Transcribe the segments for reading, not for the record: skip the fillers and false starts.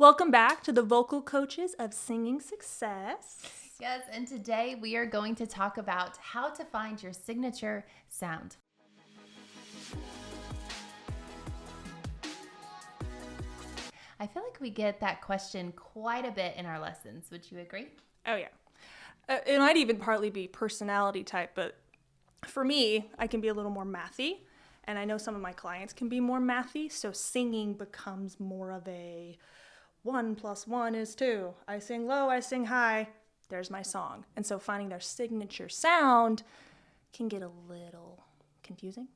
Welcome back to the Vocal Coaches of Singing Success. Yes, and today we are going to talk about how to find your signature sound. I feel like we get that question quite a bit in our lessons. Would you agree? Oh, yeah. It might even partly be personality type, but for me, I can be a little more mathy, and I know some of my clients can be more mathy, so singing becomes more of a 1 + 1 is 2. I sing low, I sing high, there's my song. And so finding their signature sound can get a little confusing.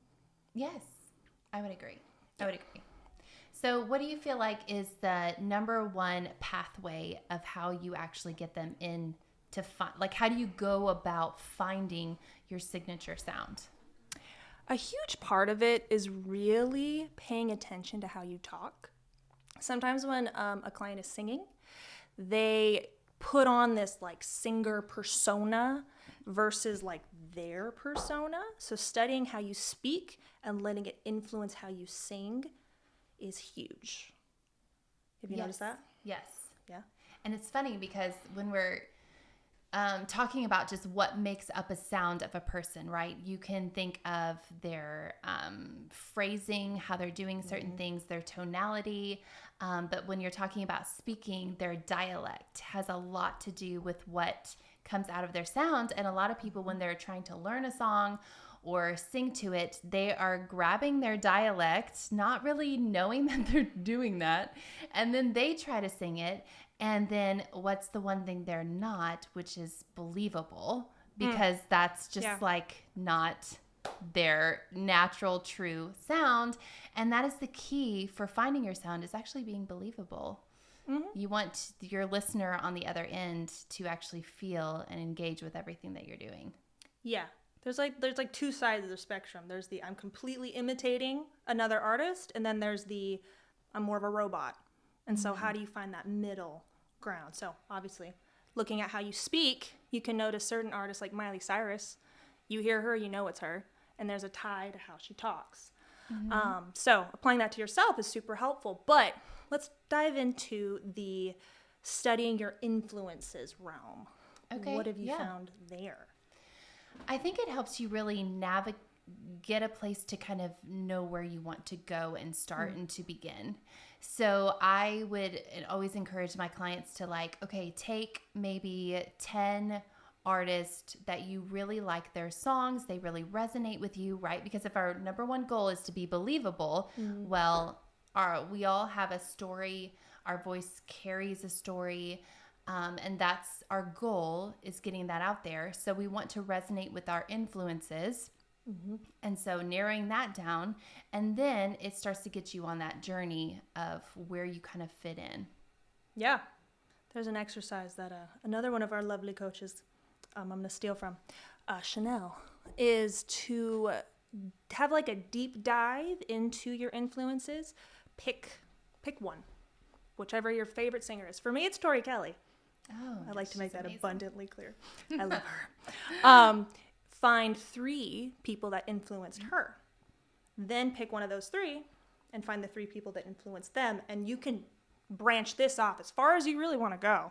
Yes, I would agree. So what do you feel like is the number one pathway of how you actually get them in to find, like how do you go about finding your signature sound? A huge part of it is really paying attention to how you talk. Sometimes when a client is singing, they put on this like singer persona versus like their persona. So studying how you speak and letting it influence how you sing is huge. Have you noticed that? Yes. Yeah. And it's funny because when we're talking about just what makes up a sound of a person, right? You can think of their phrasing, how they're doing certain things, their tonality. But when you're talking about speaking, their dialect has a lot to do with what comes out of their sound. And a lot of people, when they're trying to learn a song or sing to it, they are grabbing their dialect, not really knowing that they're doing that. And then they try to sing it. And then what's the one thing they're not, which is believable, because that's just like not their natural, true sound. And that is the key for finding your sound, is actually being believable. Mm-hmm. You want your listener on the other end to actually feel and engage with everything that you're doing. Yeah. There's like two sides of the spectrum. There's the I'm completely imitating another artist, and then there's the I'm more of a robot. And so how do you find that middle ground? So obviously, looking at how you speak, you can notice certain artists like Miley Cyrus. You hear her, you know it's her, and there's a tie to how she talks. Mm-hmm. So applying that to yourself is super helpful. But let's dive into the studying your influences realm. Okay. What have you found there? I think it helps you really get a place to kind of know where you want to go and start and to begin. So I would always encourage my clients to take maybe 10 artists that you really like their songs, they really resonate with you, right? Because if our number one goal is to be believable, we all have a story, our voice carries a story. And that's our goal, is getting that out there. So we want to resonate with our influences. Mm-hmm. And so narrowing that down, and then it starts to get you on that journey of where you kind of fit in. Yeah. There's an exercise that another one of our lovely coaches, I'm going to steal from, Chanel, is to have like a deep dive into your influences. Pick one, whichever your favorite singer is. For me, it's Tori Kelly. Oh, I like to make that amazing. abundantly clear. I love her. Find 3 people that influenced her. Then pick one of those 3 and find the 3 people that influenced them. And you can branch this off as far as you really want to go.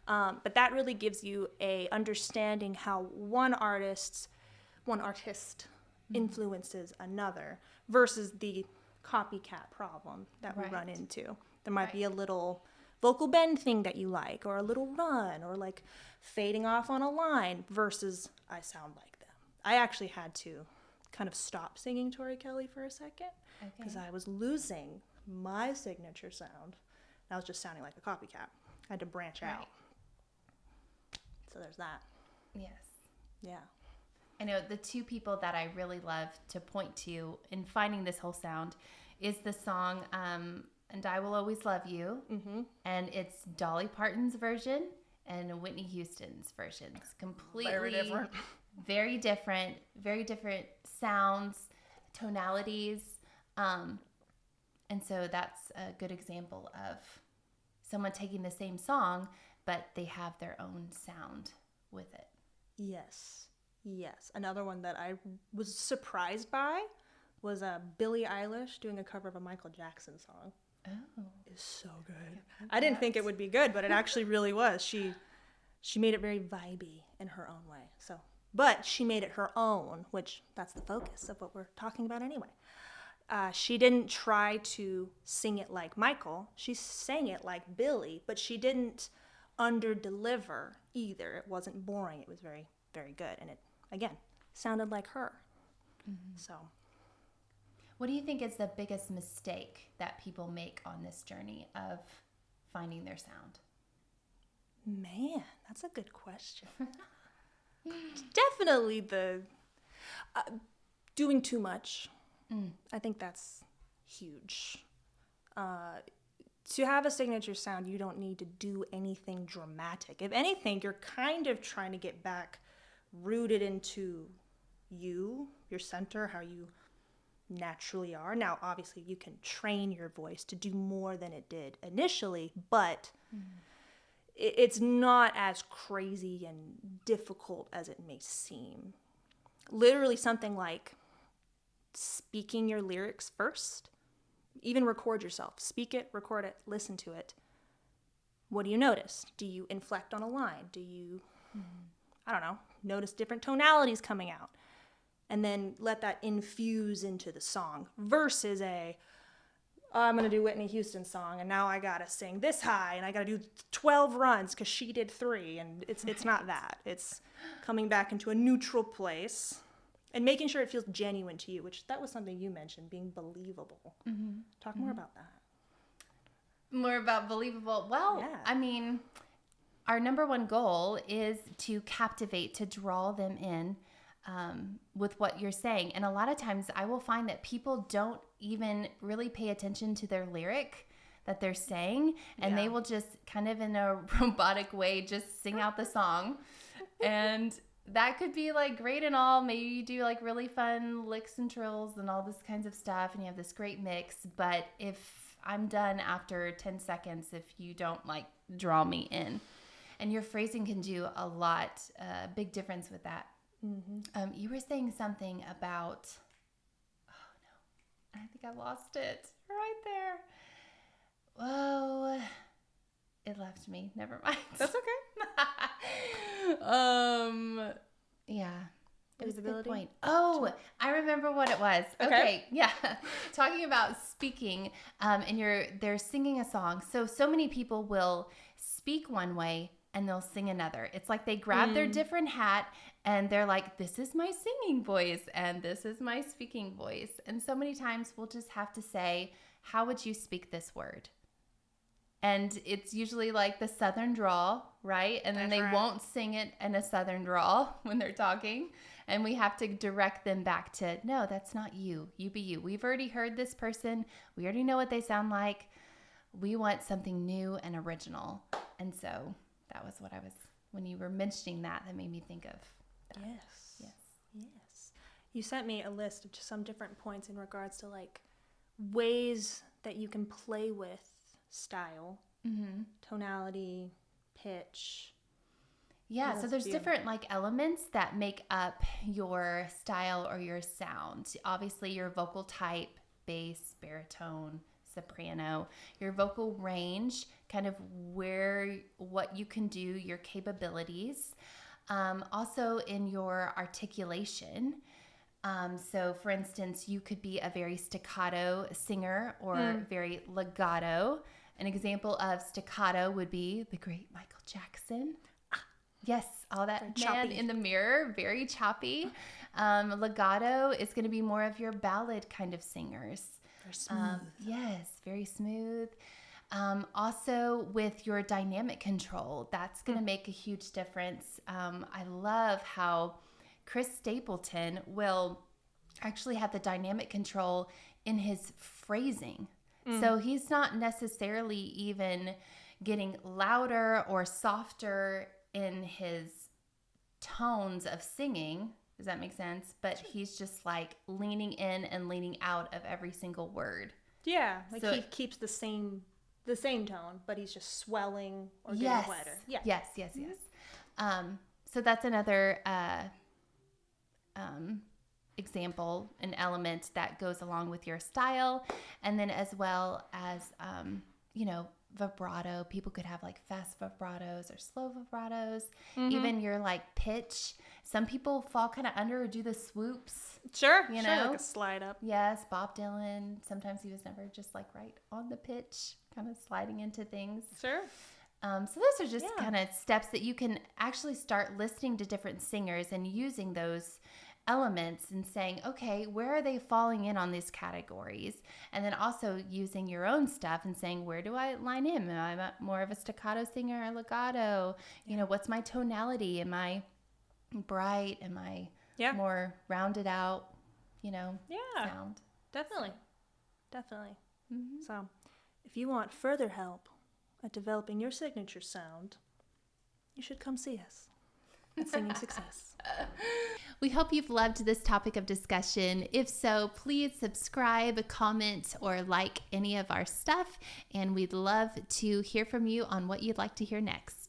But that really gives you a understanding how one artist influences another versus the copycat problem that we run into. There might be a little vocal bend thing that you like, or a little run, or like fading off on a line versus I sound like them. I actually had to kind of stop singing Tori Kelly for a second because I was losing my signature sound. I was just sounding like a copycat. I had to branch out. So there's that. Yes. Yeah. I know the 2 people that I really love to point to in finding this whole sound is the song And I Will Always Love You. Mm-hmm. And it's Dolly Parton's version and Whitney Houston's version. It's completely very different sounds, tonalities. And so that's a good example of someone taking the same song, but they have their own sound with it. Yes. Another one that I was surprised by was Billie Eilish doing a cover of a Michael Jackson song. is so good. I didn't think it would be good, but it actually really was. She made it very vibey in her own way. So, but she made it her own, which that's the focus of what we're talking about anyway. She didn't try to sing it like Michael. She sang it like Billy, but she didn't under-deliver either. It wasn't boring. It was very, very good. And it, again, sounded like her. So, what do you think is the biggest mistake that people make on this journey of finding their sound? man, that's a good question. Definitely the doing too much. I think that's huge. To have a signature sound, you don't need to do anything dramatic. If anything, you're kind of trying to get back rooted into your center, how you naturally are. Now, obviously, you can train your voice to do more than it did initially, but it's not as crazy and difficult as it may seem. Literally something like speaking your lyrics first. Even record yourself. Speak it, record it, listen to it. What do you notice? Do you inflect on a line? Do you, I don't know, notice different tonalities coming out? And then let that infuse into the song versus I'm going to do Whitney Houston's song and now I got to sing this high and I got to do 12 runs because she did 3. And it's not that. It's coming back into a neutral place. And making sure it feels genuine to you, which that was something you mentioned, being believable. Talk more about that. More about believable. Well, Yeah. I mean, our number one goal is to captivate, to draw them in with what you're saying. And a lot of times I will find that people don't even really pay attention to their lyric that they're saying. And they will just kind of in a robotic way just sing out the song. And that could be like great and all. Maybe you do like really fun licks and trills and all this kinds of stuff and you have this great mix. But if I'm done after 10 seconds, if you don't like draw me in, and your phrasing can do a lot, big difference with that. You were saying something about, oh no, I think I lost it right there. Whoa, it left me. Never mind. That's okay. Yeah. It was a good Visibility? point. Oh, I remember what it was. Okay. Yeah. Talking about speaking, and they're singing a song. So many people will speak one way and they'll sing another. It's like they grab their different hat and they're like, this is my singing voice and this is my speaking voice. And so many times we'll just have to say, how would you speak this word? And it's usually like the Southern drawl, right? And then they won't sing it in a Southern drawl when they're talking. And we have to direct them back to, no, that's not you. You be you. We've already heard this person. We already know what they sound like. We want something new and original. And so that was what I was, when you were mentioning that made me think of that. Yes. You sent me a list of just some different points in regards to like ways that you can play with style, tonality, pitch. Yeah, so there's different like elements that make up your style or your sound. Obviously your vocal type, bass, baritone, soprano, your vocal range, kind of what you can do, your capabilities. Also in your articulation. So for instance, you could be a very staccato singer or very legato. An example of staccato would be the great Michael Jackson. Yes, all that man in the mirror, very choppy. Legato is going to be more of your ballad kind of singers. Very smooth. Yes, very smooth. Also with your dynamic control, that's going to make a huge difference. I love how Chris Stapleton will actually have the dynamic control in his phrasing. So he's not necessarily even getting louder or softer in his tones of singing. Does that make sense? But he's just like leaning in and leaning out of every single word. Yeah, like So he keeps the same tone, but he's just swelling or getting wetter. Yeah. Yes. So that's another example, an element that goes along with your style. And then as well as, vibrato. People could have like fast vibratos or slow vibratos. Even your like pitch. Some people fall kind of under or do the swoops. Sure. You Sure, know? like a slide up. Yes, Bob Dylan. Sometimes he was never just like right on the pitch, kind of sliding into things. Sure. So those are just kind of steps that you can actually start listening to different singers and using those elements and saying, okay, where are they falling in on these categories? And then also using your own stuff and saying, where do I line in? Am I more of a staccato singer or legato? You know, what's my tonality? Am I bright? Am I more rounded out, sound? Definitely. So if you want further help at developing your signature sound, you should come see us at Singing Success. We hope you've loved this topic of discussion. If so, please subscribe, comment, or like any of our stuff, and we'd love to hear from you on what you'd like to hear next.